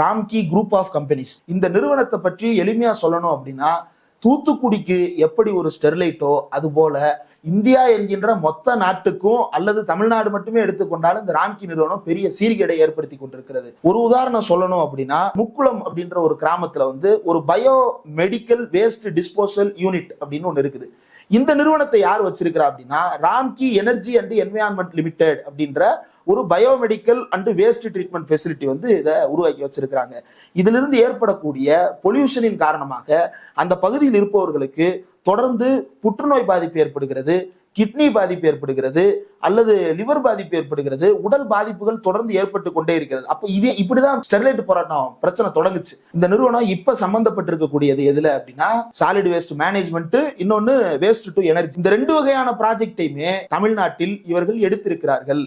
Ramki group of companies. இந்த நிறுவனத்தை பற்றி எளிமையா சொல்லணும் அப்படின்னா, தூத்துக்குடிக்கு எப்படி ஒரு ஸ்டெர்லைட்டோ அது போல இந்தியா என்கின்ற மொத்த நாட்டுக்கும் அல்லது தமிழ்நாடு மட்டுமே எடுத்துக்கொண்டாலும் இந்த ராம்கி நிறுவனம் பெரிய சீர்கேடை ஏற்படுத்தி கொண்டிருக்கிறது. ஒரு உதாரணம் சொல்லணும் அப்படின்னா, முக்குளம் அப்படின்ற ஒரு கிராமத்துல ஒரு bio medical waste disposal unit அப்படின்னு ஒண்ணு இருக்குது. இந்த நிறுவனத்தை யார் வச்சிருக்கிறா அப்படின்னா, Ramki energy and environment limited அப்படின்ற ஒரு biomedical and waste treatment facility இதை உருவாக்கி வச்சிருக்கிறாங்க. இதுல இருந்து ஏற்படக்கூடிய பொல்யூஷனின் காரணமாக அந்த பகுதியில் இருப்பவர்களுக்கு தொடர்ந்து புற்றுநோய் பாதிப்பு ஏற்படுகிறது, கிட்னி பாதிப்பு ஏற்படுகிறது, அல்லது லிவர் பாதிப்பு ஏற்படுகிறது, உடல் பாதிப்புகள் தொடர்ந்து ஏற்பட்டு கொண்டே இருக்கிறது. அப்ப இப்படிதான் ஸ்டெர்லைட் போராட்டம் பிரச்சனை தொடங்குச்சு. இந்த நிறுவனம் இப்ப சம்பந்தப்பட்டிருக்கக்கூடியது எதுல அப்படின்னா, சாலிட் வேஸ்ட் மேனேஜ்மெண்ட், இன்னொன்னு வேஸ்ட் டு எனர்ஜி. இந்த 2 வகையான ப்ராஜெக்டையுமே தமிழ்நாட்டில் இவர்கள் எடுத்திருக்கிறார்கள்.